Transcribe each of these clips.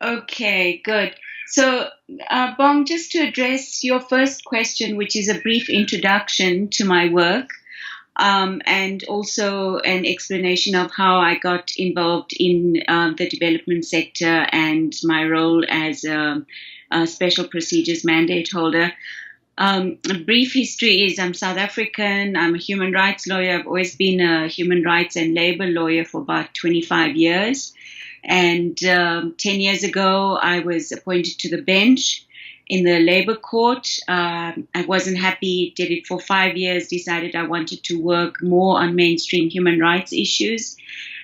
Okay, good. So, Bong, just to address your first question, which is a brief introduction to my work, and also an explanation of how I got involved in the development sector and my role as a special procedures mandate holder. A brief history is I'm South African. I'm a human rights lawyer. I've always been a human rights and labor lawyer for about 25 years. And 10 years ago, I was appointed to the bench in the labor court. I wasn't happy, did it for 5 years, decided I wanted to work more on mainstream human rights issues,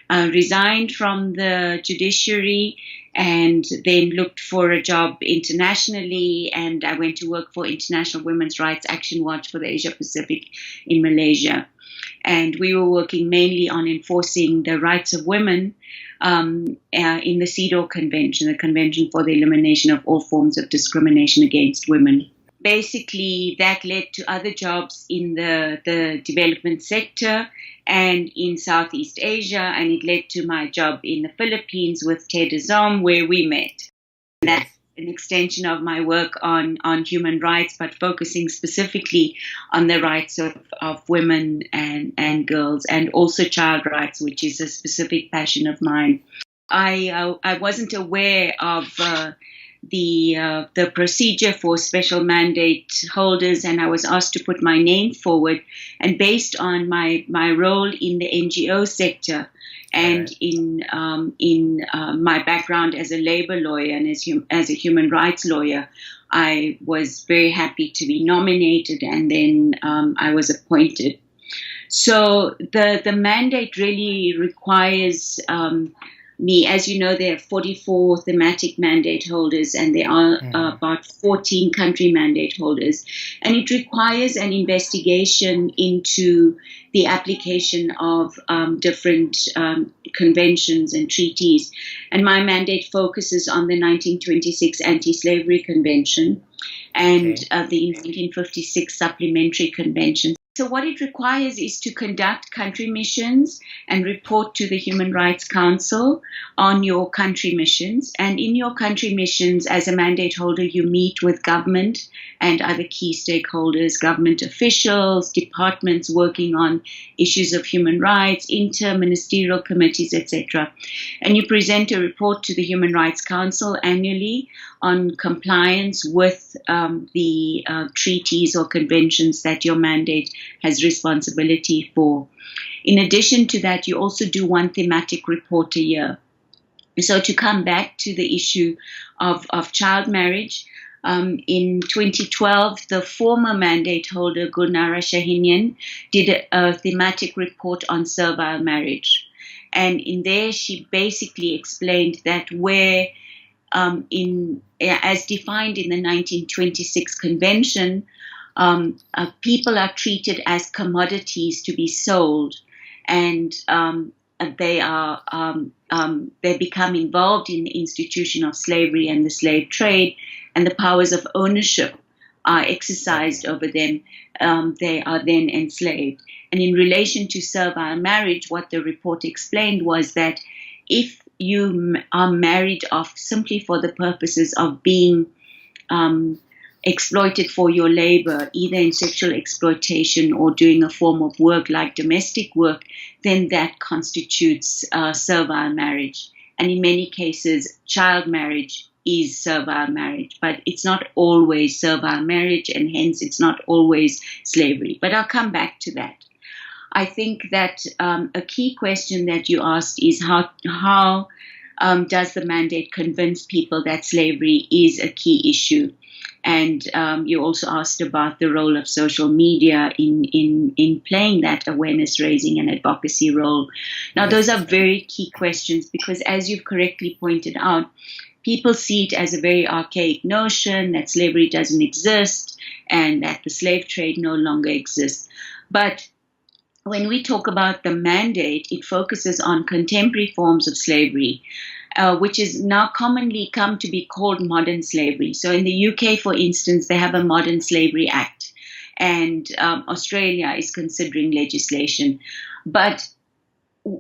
resigned from the judiciary, and then looked for a job internationally. And I went to work for International Women's Rights Action Watch for the Asia Pacific in Malaysia. And we were working mainly on enforcing the rights of women in the CEDAW Convention, the Convention for the Elimination of All Forms of Discrimination Against Women. Basically, that led to other jobs in the development sector and in Southeast Asia, and it led to my job in the Philippines with CEDAW, where we met. That's an extension of my work on human rights, but focusing specifically on the rights of women and girls, and also child rights, which is a specific passion of mine. I wasn't aware of the procedure for special mandate holders, and I was asked to put my name forward. And based on my role in the NGO sector, and in my background as a labor lawyer and as a human rights lawyer, I was very happy to be nominated, and then I was appointed. So the mandate really requires me. As you know, there are 44 thematic mandate holders, and there are about 14 country mandate holders. And it requires an investigation into the application of different conventions and treaties. And my mandate focuses on the 1926 Anti-Slavery Convention and the 1956 Supplementary Convention. So what it requires is to conduct country missions and report to the Human Rights Council on your country missions. And in your country missions, as a mandate holder, you meet with government and other key stakeholders, government officials, departments working on issues of human rights, inter-ministerial committees, etc. And you present a report to the Human Rights Council annually on compliance with the treaties or conventions that your mandate has responsibility for. In addition to that, you also do one thematic report a year. So to come back to the issue of child marriage, in 2012, the former mandate holder, Gulnara Shahinian, did a thematic report on servile marriage. And in there, she basically explained that where as defined in the 1926 convention, people are treated as commodities to be sold, and they become involved in the institution of slavery and the slave trade, and the powers of ownership are exercised over them. They are then enslaved. And in relation to servile marriage, what the report explained was that if you are married off simply for the purposes of being exploited for your labor, either in sexual exploitation or doing a form of work like domestic work, then that constitutes servile marriage. And in many cases, child marriage is servile marriage, but it's not always servile marriage, and hence it's not always slavery. But I'll come back to that. I think that a key question that you asked is how does the mandate convince people that slavery is a key issue? And you also asked about the role of social media in playing that awareness raising and advocacy role. Now, those are very key questions because, as you've correctly pointed out, people see it as a very archaic notion that slavery doesn't exist and that the slave trade no longer exists. But when we talk about the mandate, it focuses on contemporary forms of slavery, which is now commonly come to be called modern slavery. So in the UK, for instance, they have a Modern Slavery Act, and Australia is considering legislation. But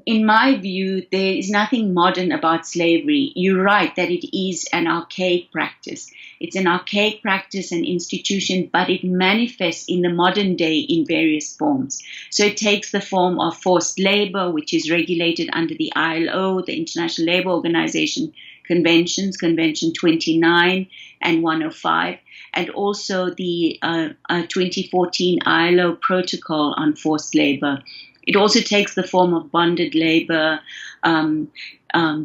in my view, there is nothing modern about slavery. You're right that it is an archaic practice. It's an archaic practice and institution, but it manifests in the modern day in various forms. So it takes the form of forced labor, which is regulated under the ILO, the International Labour Organization conventions, Convention 29 and 105, and also the 2014 ILO Protocol on Forced Labor. It also takes the form of bonded labor,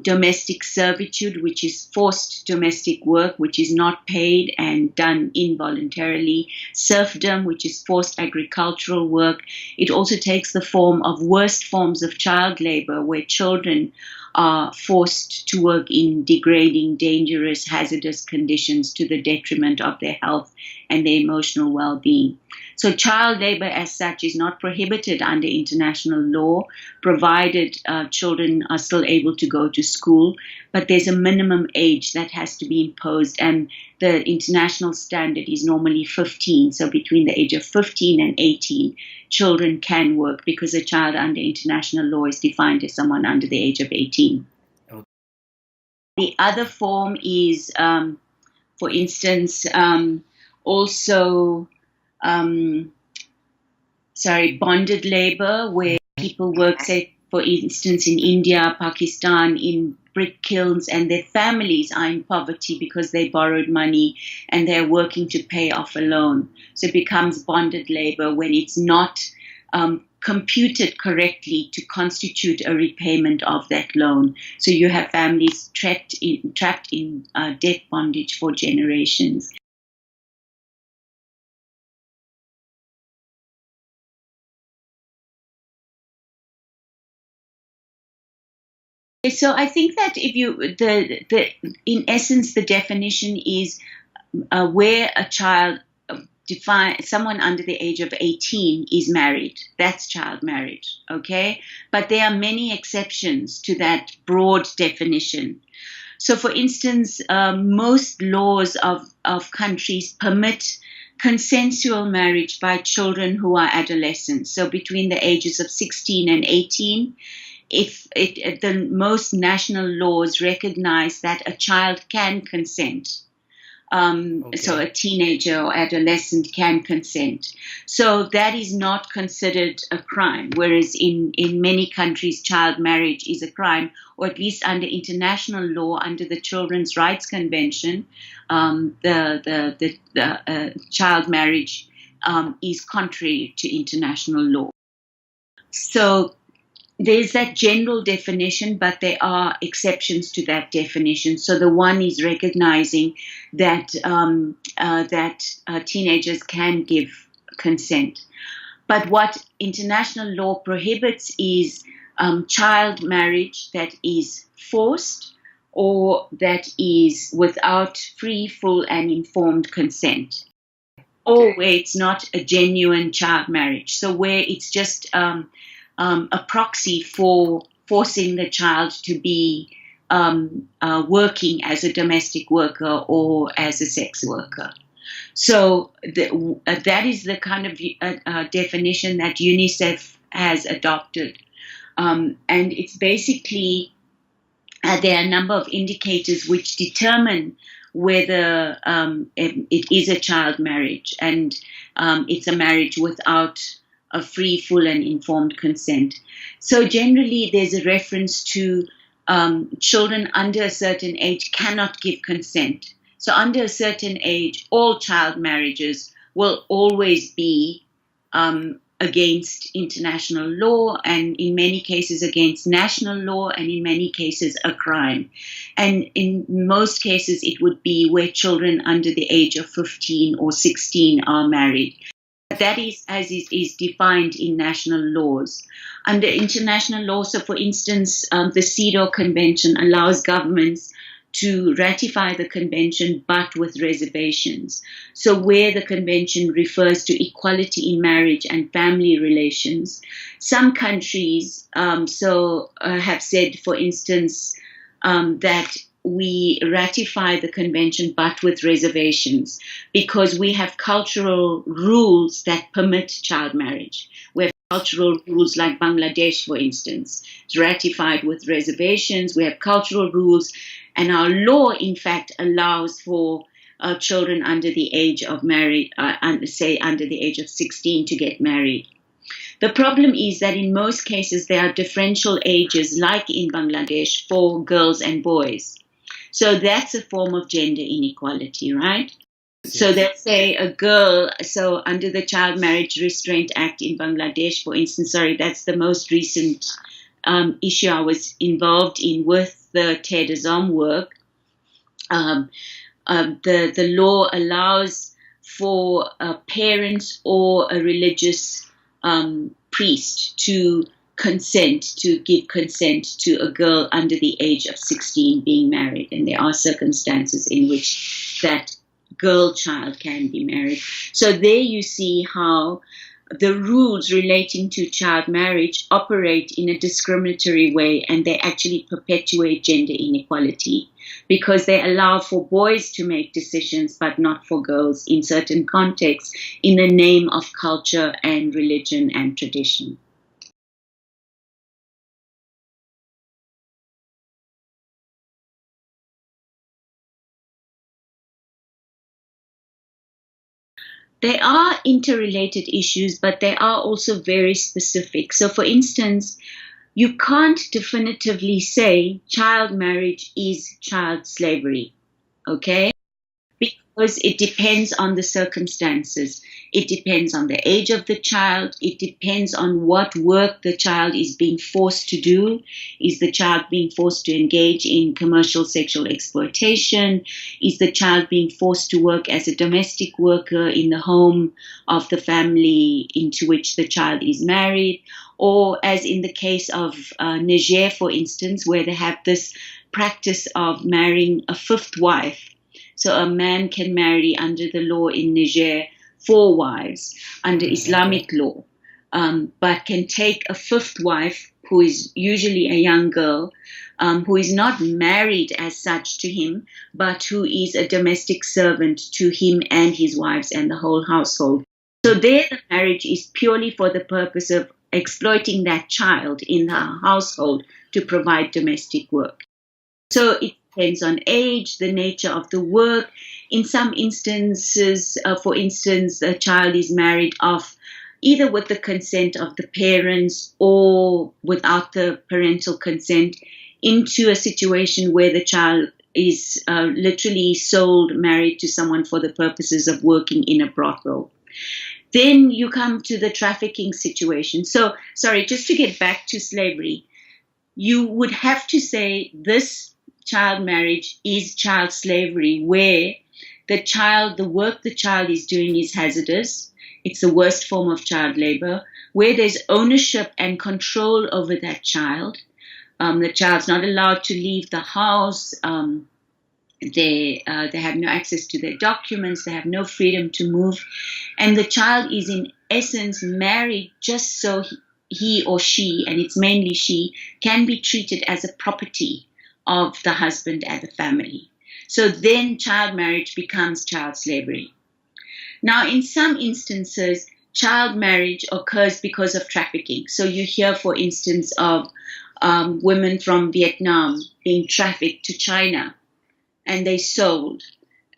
domestic servitude, which is forced domestic work, which is not paid and done involuntarily, serfdom, which is forced agricultural work. It also takes the form of worst forms of child labor, where children are forced to work in degrading, dangerous, hazardous conditions to the detriment of their health and their emotional well-being. So child labor as such is not prohibited under international law, provided children are still able to go to school, but there's a minimum age that has to be imposed, and the international standard is normally 15. So between the age of 15 and 18, children can work, because a child under international law is defined as someone under the age of 18. Okay. The other form is, for instance, bonded labor, where people work, say, for instance, in India, Pakistan, in brick kilns, and their families are in poverty because they borrowed money and they're working to pay off a loan. So it becomes bonded labor when it's not computed correctly to constitute a repayment of that loan. So you have families trapped in debt bondage for generations. So I think that in essence, the definition is where a child someone under the age of 18 is married. That's child marriage, okay? But there are many exceptions to that broad definition. So, for instance, most laws of countries permit consensual marriage by children who are adolescents. So between the ages of 16 and 18, the most national laws recognize that a child can consent. So a teenager or adolescent can consent. So that is not considered a crime, whereas in many countries, child marriage is a crime, or at least under international law, under the Children's Rights Convention, child marriage is contrary to international law. So there's that general definition, but there are exceptions to that definition. So the one is recognizing that teenagers can give consent. But what international law prohibits is child marriage that is forced or that is without free, full, and informed consent, or where it's not a genuine child marriage. So where it's just a proxy for forcing the child to be working as a domestic worker or as a sex worker. So that is the kind of definition that UNICEF has adopted. And it's basically, there are a number of indicators which determine whether it is a child marriage, and it's a marriage without a free, full, and informed consent. So generally, there's a reference to children under a certain age cannot give consent. So under a certain age, all child marriages will always be against international law, and in many cases against national law, and in many cases a crime. And in most cases, it would be where children under the age of 15 or 16 are married. That is as it is defined in national laws. Under international law, so for instance, the CEDAW Convention allows governments to ratify the convention, but with reservations. So where the convention refers to equality in marriage and family relations, some countries have said, for instance, that we ratify the convention, but with reservations, because we have cultural rules that permit child marriage. We have cultural rules like Bangladesh, for instance. It's ratified with reservations. We have cultural rules, and our law, in fact, allows for children under the age of married, say under the age of 16, to get married. The problem is that in most cases there are differential ages, like in Bangladesh, for girls and boys. So that's a form of gender inequality, right? So let's say a girl, so under the Child Marriage Restraint Act in Bangladesh, for instance, that's the most recent issue I was involved in with the TEDAZOM work. The law allows for parents or a religious priest to give consent to a girl under the age of 16 being married. And there are circumstances in which that girl child can be married. So there you see how the rules relating to child marriage operate in a discriminatory way, and they actually perpetuate gender inequality because they allow for boys to make decisions but not for girls in certain contexts in the name of culture and religion and tradition. They are interrelated issues, but they are also very specific. So, for instance, you can't definitively say child marriage is child slavery, okay? Because it depends on the circumstances. It depends on the age of the child. It depends on what work the child is being forced to do. Is the child being forced to engage in commercial sexual exploitation? Is the child being forced to work as a domestic worker in the home of the family into which the child is married? Or as in the case of Niger, for instance, where they have this practice of marrying a fifth wife. So a man can marry under the law in Niger 4 wives under Islamic law, but can take a fifth wife who is usually a young girl, who is not married as such to him, but who is a domestic servant to him and his wives and the whole household. So there the marriage is purely for the purpose of exploiting that child in the household to provide domestic work. So it depends on age, the nature of the work. In some instances, for instance, a child is married off either with the consent of the parents or without the parental consent into a situation where the child is literally sold, married to someone for the purposes of working in a brothel. Then you come to the trafficking situation. So, sorry, just to get back to slavery, you would have to say this child marriage is child slavery, where the work the child is doing is hazardous. It's the worst form of child labor, where there's ownership and control over that child. The child's not allowed to leave the house. They have no access to their documents. They have no freedom to move. And the child is in essence married just so he or she, and it's mainly she, can be treated as a property of the husband and the family. So then child marriage becomes child slavery. Now, in some instances, child marriage occurs because of trafficking. So you hear, for instance, of women from Vietnam being trafficked to China, and they sold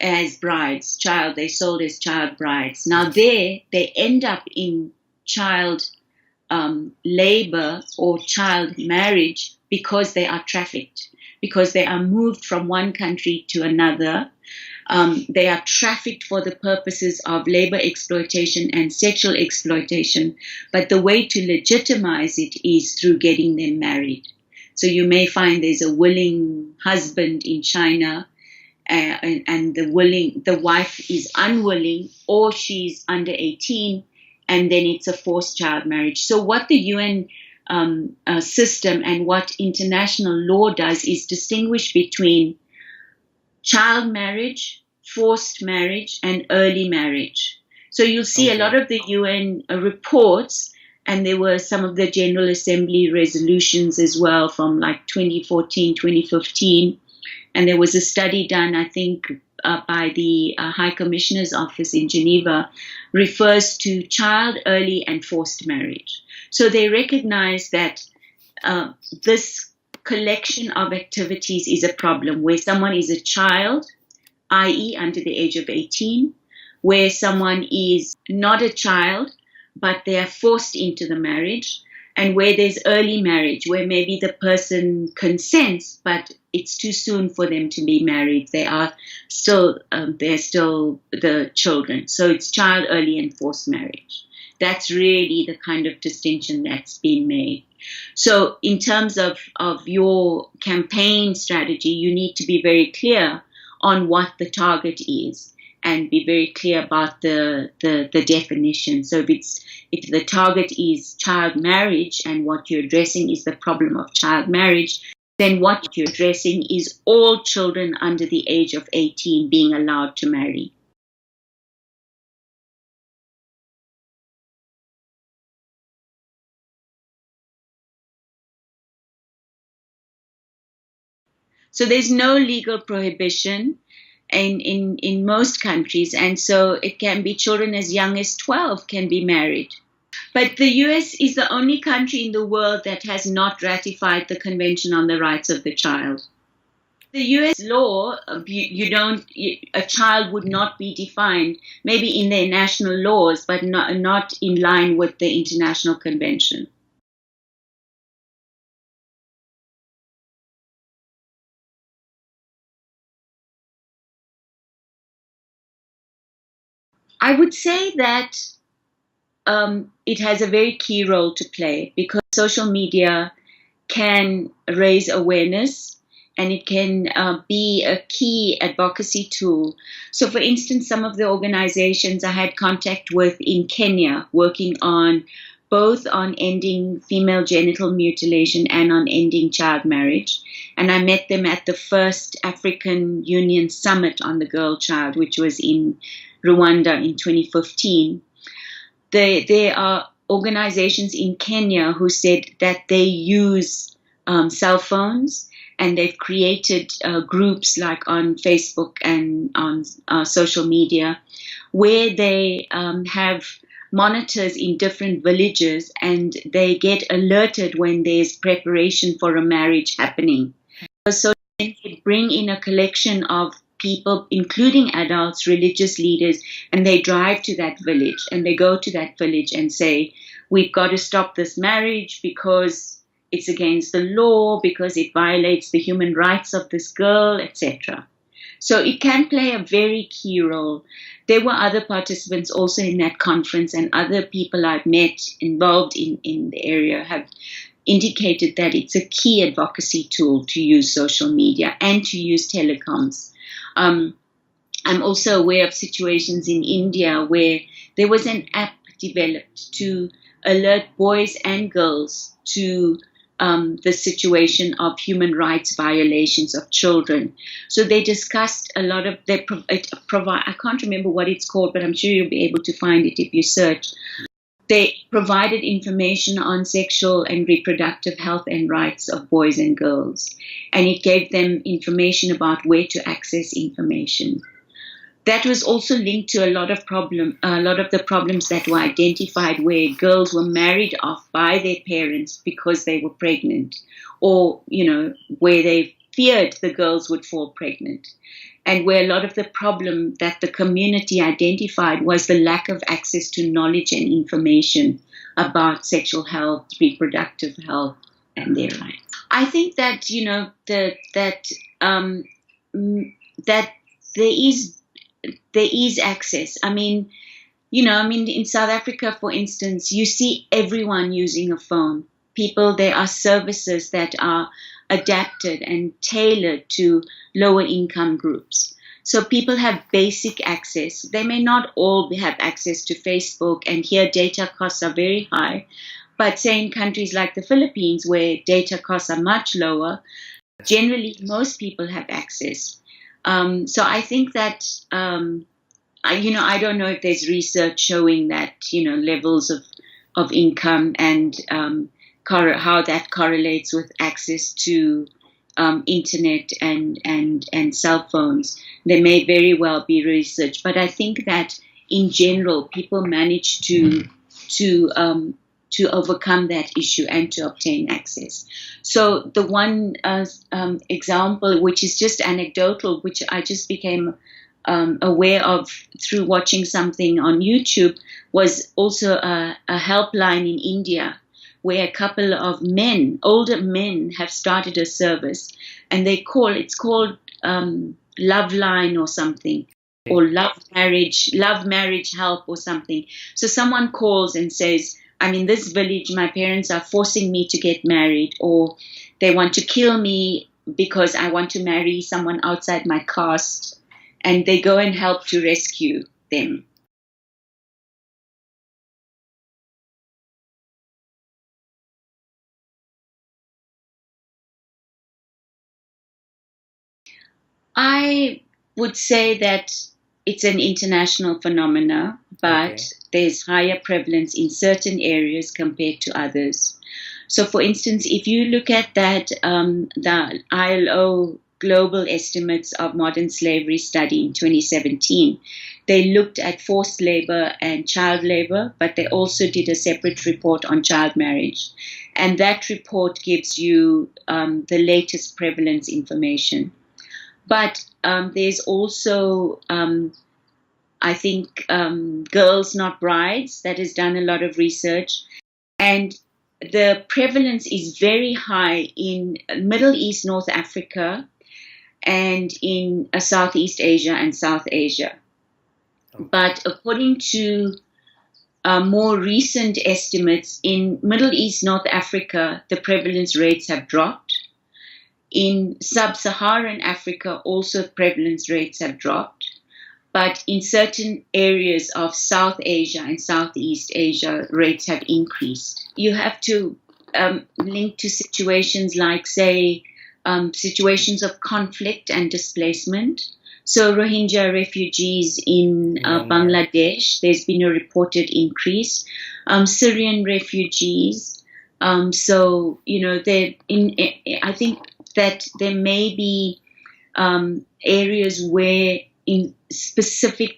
as brides, they sold as child brides. Now they end up in child labor or child marriage because they are trafficked, because they are moved from one country to another. They are trafficked for the purposes of labor exploitation and sexual exploitation, but the way to legitimize it is through getting them married. So you may find there's a willing husband in China, and the wife is unwilling, or she's under 18, and then it's a forced child marriage. So what the UN system and what international law does is distinguish between child marriage, forced marriage, and early marriage. So you'll see a lot of the UN reports, and there were some of the General Assembly resolutions as well from like 2014, 2015. And there was a study done, I think, by the High Commissioner's Office in Geneva refers to child, early, and forced marriage. So they recognize that this collection of activities is a problem where someone is a child, i.e. under the age of 18, where someone is not a child, but they are forced into the marriage, and where there's early marriage, where maybe the person consents, but it's too soon for them to be married. They're still the children. So it's child, early, and forced marriage. That's really the kind of distinction that's been made. So in terms of your campaign strategy, you need to be very clear on what the target is and be very clear about the definition. So if the target is child marriage and what you're addressing is the problem of child marriage, then what you're addressing is all children under the age of 18 being allowed to marry. So there's no legal prohibition in most countries, and so it can be children as young as 12 can be married. But the US is the only country in the world that has not ratified the Convention on the Rights of the Child. The US law, a child would not be defined, maybe in their national laws, but not in line with the International Convention. I would say that it has a very key role to play because social media can raise awareness and it can be a key advocacy tool. So, for instance, some of the organizations I had contact with in Kenya working on both on ending female genital mutilation and on ending child marriage. And I met them at the first African Union Summit on the girl child, which was in Rwanda in 2015. There are organizations in Kenya who said that they use cell phones and they've created groups like on Facebook and on social media where they have monitors in different villages and they get alerted when there's preparation for a marriage happening. So they bring in a collection of people, including adults, religious leaders, and they drive to that village and they go to that village and say, we've got to stop this marriage because it's against the law, because it violates the human rights of this girl, etc. So it can play a very key role. There were other participants also in that conference, and other people I've met involved in the area have indicated that it's a key advocacy tool to use social media and to use telecoms. I'm also aware of situations in India where there was an app developed to alert boys and girls to the situation of human rights violations of children. So they discussed a lot of, I can't remember what it's called, but I'm sure you'll be able to find it if you search. They provided information on sexual and reproductive health and rights of boys and girls, and it gave them information about where to access information. That was also linked to a lot of the problems that were identified where girls were married off by their parents because they were pregnant, or where they feared the girls would fall pregnant. And where a lot of the problem that the community identified was the lack of access to knowledge and information about sexual health, reproductive health, and their rights. I think that that there is access. I mean, in South Africa, for instance, you see everyone using a phone. There are services that are adapted and tailored to lower income groups. So people have basic access. They may not all have access to Facebook, and here data costs are very high. But say in countries like the Philippines, where data costs are much lower, generally most people have access. So I think that, I don't know if there's research showing that, levels of income and how that correlates with access to internet and cell phones. There may very well be research, but I think that in general, people manage to overcome that issue and to obtain access. So the one example, which is just anecdotal, which I just became aware of through watching something on YouTube, was also a helpline in India where a couple of men, older men, have started a service, and it's called Love Line or something, or love marriage help or something. So someone calls and says, I'm in this village, my parents are forcing me to get married, or they want to kill me because I want to marry someone outside my caste, and they go and help to rescue them. I would say that it's an international phenomena, but there's higher prevalence in certain areas compared to others. So, for instance, if you look at that, the ILO global estimates of modern slavery study in 2017, they looked at forced labor and child labor, but they also did a separate report on child marriage. And that report gives you the latest prevalence information. But there's also, I think, Girls Not Brides, that has done a lot of research. And the prevalence is very high in Middle East, North Africa, and in Southeast Asia and South Asia. But according to more recent estimates, in Middle East, North Africa, the prevalence rates have dropped. In sub-Saharan Africa, also prevalence rates have dropped. But in certain areas of South Asia and Southeast Asia, rates have increased. You have to link to situations like, say, situations of conflict and displacement. So Rohingya refugees in Bangladesh, there's been a reported increase. Syrian refugees. So, you know, I think that there may be areas where in specific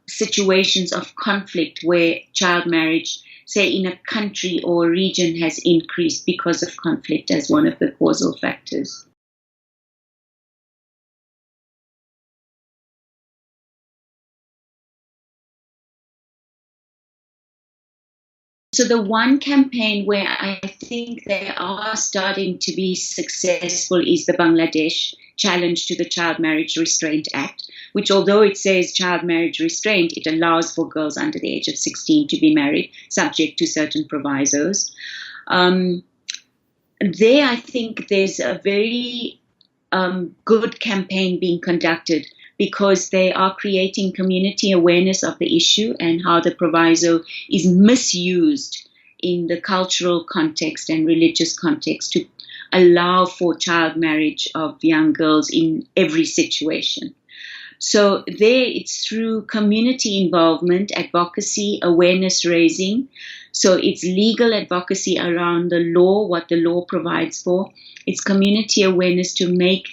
situations of conflict where child marriage, say in a country or region, has increased because of conflict as one of the causal factors. So the one campaign where I think they are starting to be successful is the Bangladesh challenge to the Child Marriage Restraint Act, which, although it says child marriage restraint, it allows for girls under the age of 16 to be married, subject to certain provisos. There, I think there's a very good campaign being conducted, because they are creating community awareness of the issue and how the proviso is misused in the cultural context and religious context to allow for child marriage of young girls in every situation. So there, it's through community involvement, advocacy, awareness raising. So it's legal advocacy around the law, what the law provides for. It's community awareness to make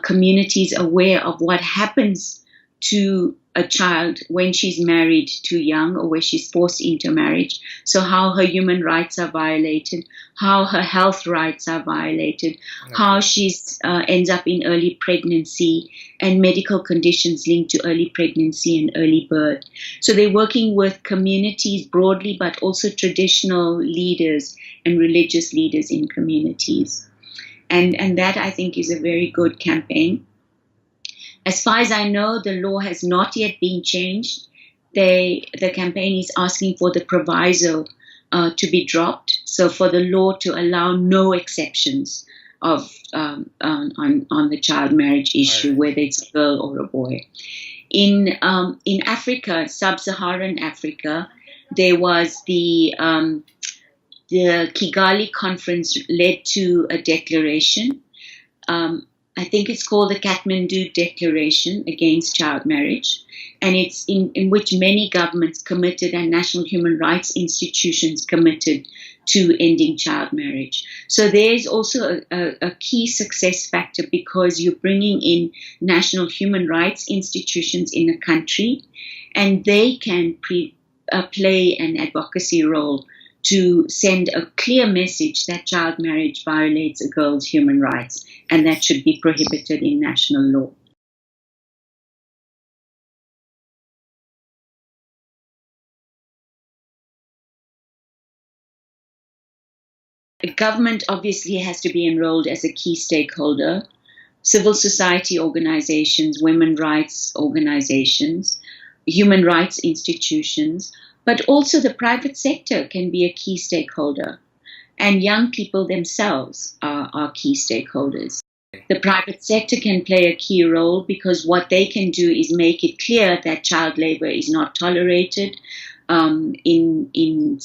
communities aware of what happens to a child when she's married too young or where she's forced into marriage. So how her human rights are violated, how her health rights are violated, how she ends up in early pregnancy and medical conditions linked to early pregnancy and early birth. So they're working with communities broadly, but also traditional leaders and religious leaders in communities. And that, I think, is a very good campaign. As far as I know, the law has not yet been changed. The campaign is asking for the proviso to be dropped, so for the law to allow no exceptions of on the child marriage issue, whether it's a girl or a boy. In Africa, sub-Saharan Africa, there was the Kigali conference led to a declaration. I think it's called the Kathmandu Declaration Against Child Marriage. And it's in which many governments committed and national human rights institutions committed to ending child marriage. So there's also a key success factor, because you're bringing in national human rights institutions in a country, and they can play an advocacy role to send a clear message that child marriage violates a girl's human rights, and that should be prohibited in national law. The government obviously has to be enrolled as a key stakeholder. Civil society organizations, women's rights organizations, human rights institutions, but also the private sector can be a key stakeholder. And young people themselves are key stakeholders. The private sector can play a key role, because what they can do is make it clear that child labor is not tolerated. In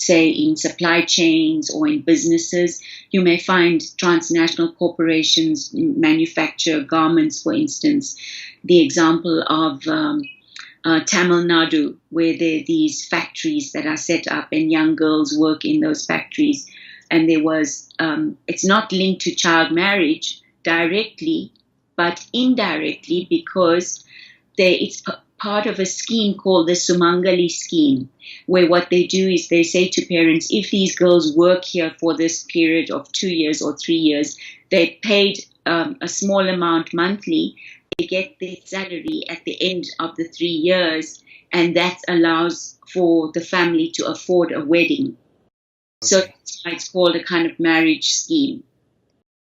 supply chains or in businesses, you may find transnational corporations manufacture garments, for instance. The example of Tamil Nadu, where there are these factories that are set up and young girls work in those factories. And there was, it's not linked to child marriage directly, but indirectly, because it's part of a scheme called the Sumangali scheme, where what they do is they say to parents, if these girls work here for this period of 2 years or 3 years, they're paid a small amount monthly, they get their salary at the end of the 3 years, and that allows for the family to afford a wedding. So it's called a kind of marriage scheme.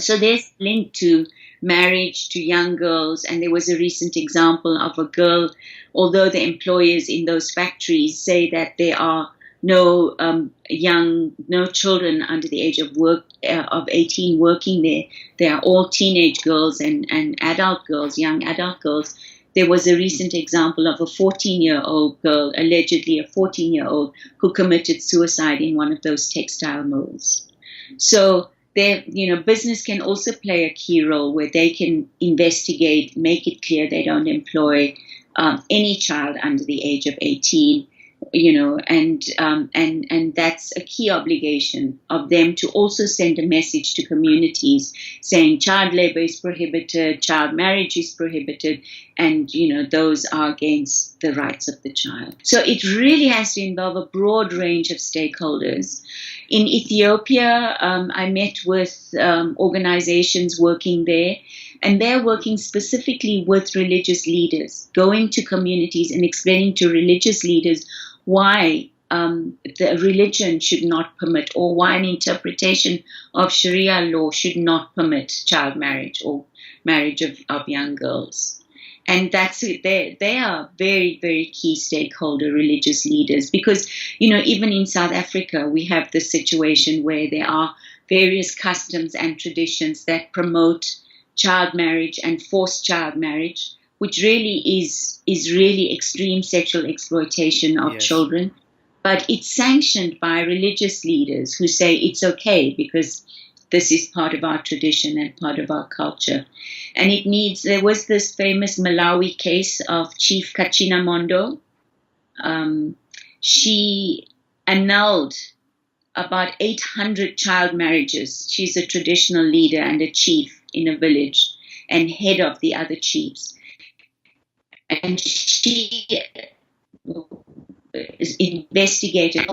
So there's a link to marriage, to young girls, and there was a recent example of a girl, although the employers in those factories say that there are no children under the age of 18 working there. They are all teenage girls and adult girls, young adult girls. There was a recent example of a 14-year-old girl, allegedly a 14-year-old, who committed suicide in one of those textile mills. So business can also play a key role, where they can investigate, make it clear they don't employ any child under the age of 18, and that's a key obligation of them, to also send a message to communities saying child labor is prohibited, child marriage is prohibited, and those are against the rights of the child. So it really has to involve a broad range of stakeholders. In Ethiopia, I met with organizations working there, and they're working specifically with religious leaders, going to communities and explaining to religious leaders why the religion should not permit, or why an interpretation of Sharia law should not permit child marriage or marriage of young girls. And that's it. They are very, very key stakeholder religious leaders, because, even in South Africa, we have this situation where there are various customs and traditions that promote child marriage and forced child marriage, which really is really extreme sexual exploitation of children. But it's sanctioned by religious leaders who say it's okay because this is part of our tradition and part of our culture. And there was this famous Malawi case of Chief Kachina Mondo. She annulled about 800 child marriages. She's a traditional leader and a chief in a village and head of the other chiefs. And she is investigated.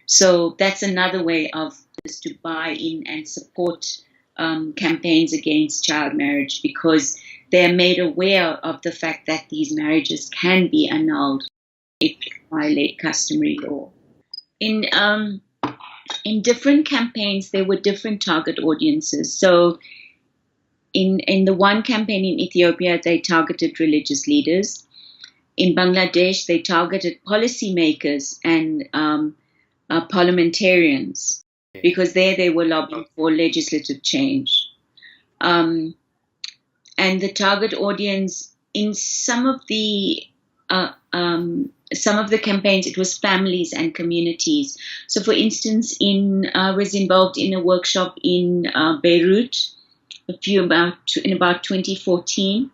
So that's another way of this, to buy in and support campaigns against child marriage, because they're made aware of the fact that these marriages can be annulled if they violate customary law. In different campaigns, there were different target audiences. So in the one campaign in Ethiopia, they targeted religious leaders. In Bangladesh, they targeted policymakers and parliamentarians, because there they were lobbying for legislative change. And the target audience in some of the campaigns, it was families and communities. So, for instance, I was involved in a workshop in Beirut in about 2014,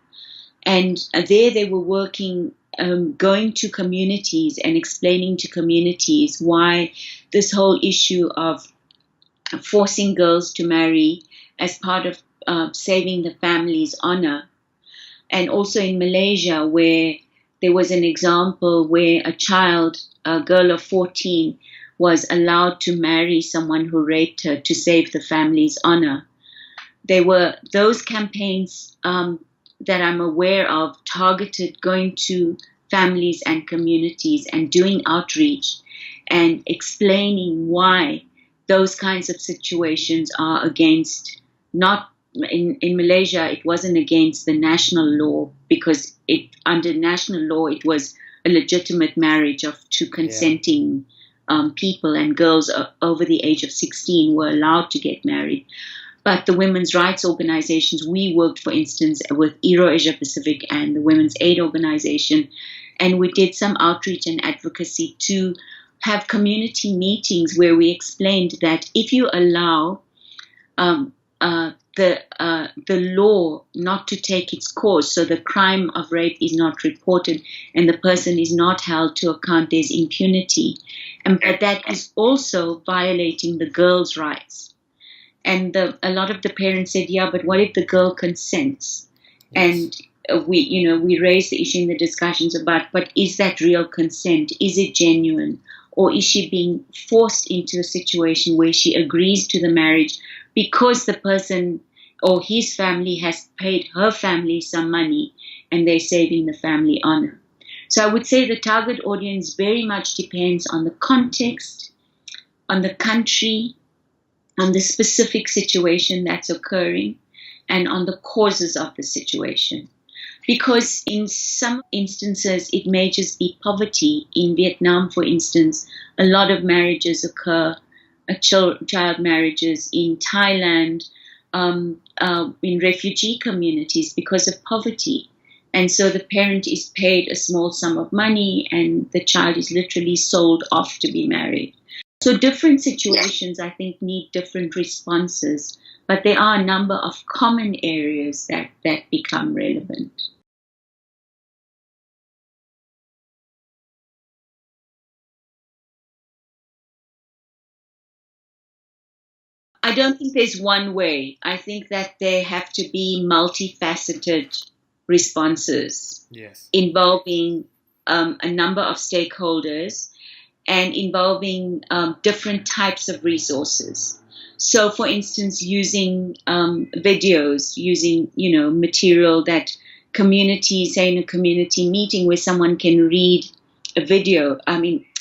and there they were working, going to communities and explaining to communities why this whole issue of forcing girls to marry as part of saving the family's honor. And also in Malaysia, where there was an example where a girl of 14, was allowed to marry someone who raped her to save the family's honor. There were those campaigns that I'm aware of, targeted going to families and communities and doing outreach and explaining why those kinds of situations are against, not in Malaysia, it wasn't against the national law, because under national law it was a legitimate marriage of two consenting people, and girls over the age of 16 were allowed to get married. But the women's rights organizations, we worked, for instance, with ERO Asia Pacific and the Women's Aid Organization, and we did some outreach and advocacy to have community meetings where we explained that if you allow the law not to take its course, so the crime of rape is not reported and the person is not held to account, there's impunity. But that is also violating the girl's rights. And a lot of the parents said, yeah, but what if the girl consents? Yes. And we raised the issue in the discussions about, but is that real consent? Is it genuine? Or is she being forced into a situation where she agrees to the marriage because the person or his family has paid her family some money and they're saving the family honor? So I would say the target audience very much depends on the context, on the country, on the specific situation that's occurring, and on the causes of the situation. Because in some instances, it may just be poverty. In Vietnam, for instance, a lot of marriages occur, child marriages. In Thailand, in refugee communities, because of poverty. And so the parent is paid a small sum of money and the child is literally sold off to be married. So different situations, I think, need different responses, but there are a number of common areas that become relevant. I don't think there's one way. I think that there have to be multifaceted responses, yes, involving a number of stakeholders and involving different types of resources. So, for instance, using videos, using material that communities, say in a community meeting where someone can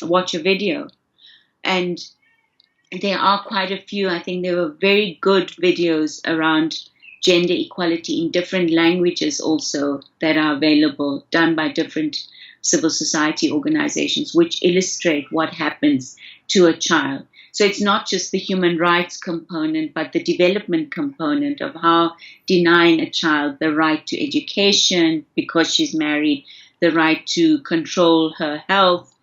watch a video. And there are quite a few. I think there were very good videos around gender equality in different languages also that are available, done by different civil society organizations, which illustrate what happens to a child. So it's not just the human rights component, but the development component of how denying a child the right to education because she's married, the right to control her health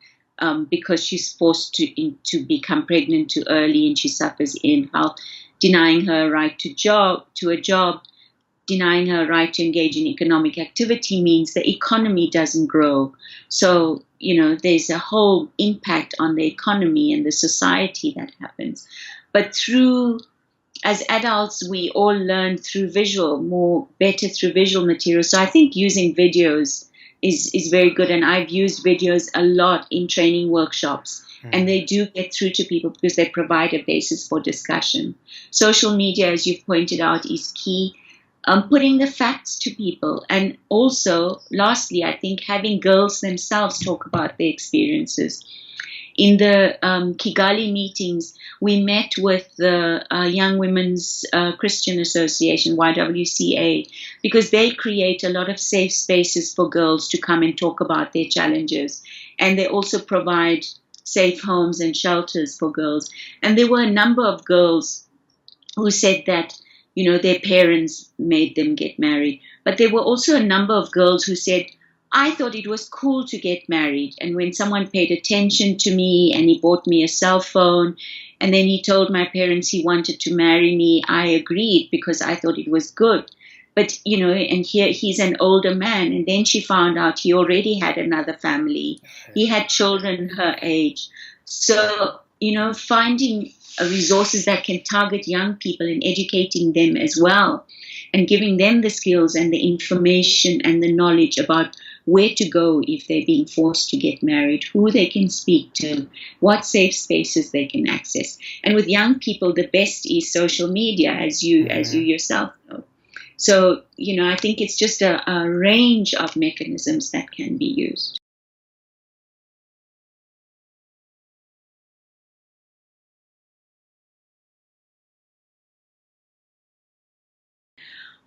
because she's forced to become pregnant too early and she suffers in health, denying her a right to a job, denying her right to engage in economic activity means the economy doesn't grow. So, there's a whole impact on the economy and the society that happens. But as adults, we all learn through better through visual material. So I think using videos is very good. And I've used videos a lot in training workshops. And they do get through to people because they provide a basis for discussion. Social media, as you've pointed out, is key. Putting the facts to people. And also, lastly, I think having girls themselves talk about their experiences. In the Kigali meetings, we met with the Young Women's Christian Association, YWCA, because they create a lot of safe spaces for girls to come and talk about their challenges. And they also provide safe homes and shelters for girls. And there were a number of girls who said that their parents made them get married. But there were also a number of girls who said, I thought it was cool to get married. And when someone paid attention to me and he bought me a cell phone, and then he told my parents he wanted to marry me, I agreed because I thought it was good. But, and here he's an older man. And then she found out he already had another family. He had children her age. So, finding resources that can target young people and educating them as well, and giving them the skills and the information and the knowledge about where to go if they're being forced to get married, who they can speak to, what safe spaces they can access. And with young people, the best is social media, as you yourself know. So, I think it's just a range of mechanisms that can be used.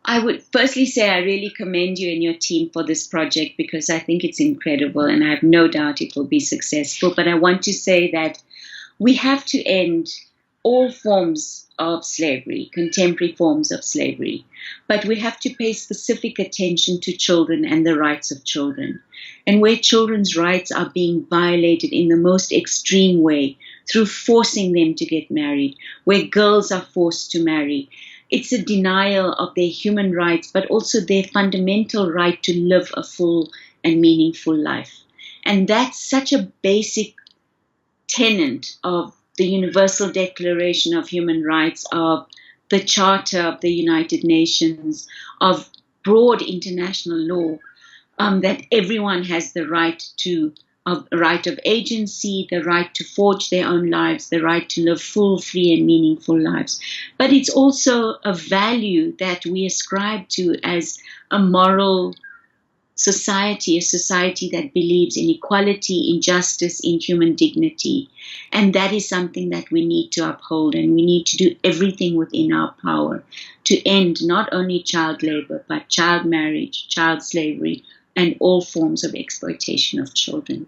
I would firstly say I really commend you and your team for this project, because I think it's incredible and I have no doubt it will be successful. But I want to say that we have to end all forms of slavery, contemporary forms of slavery. But we have to pay specific attention to children and the rights of children. And where children's rights are being violated in the most extreme way, through forcing them to get married, where girls are forced to marry, it's a denial of their human rights, but also their fundamental right to live a full and meaningful life. And that's such a basic tenet of the Universal Declaration of Human Rights, of the Charter of the United Nations, of broad international law, that everyone has the right of agency, the right to forge their own lives, the right to live full, free, and meaningful lives. But it's also a value that we ascribe to as a moral society, a society that believes in equality, in justice, in human dignity. And that is something that we need to uphold, and we need to do everything within our power to end not only child labor, but child marriage, child slavery, and all forms of exploitation of children.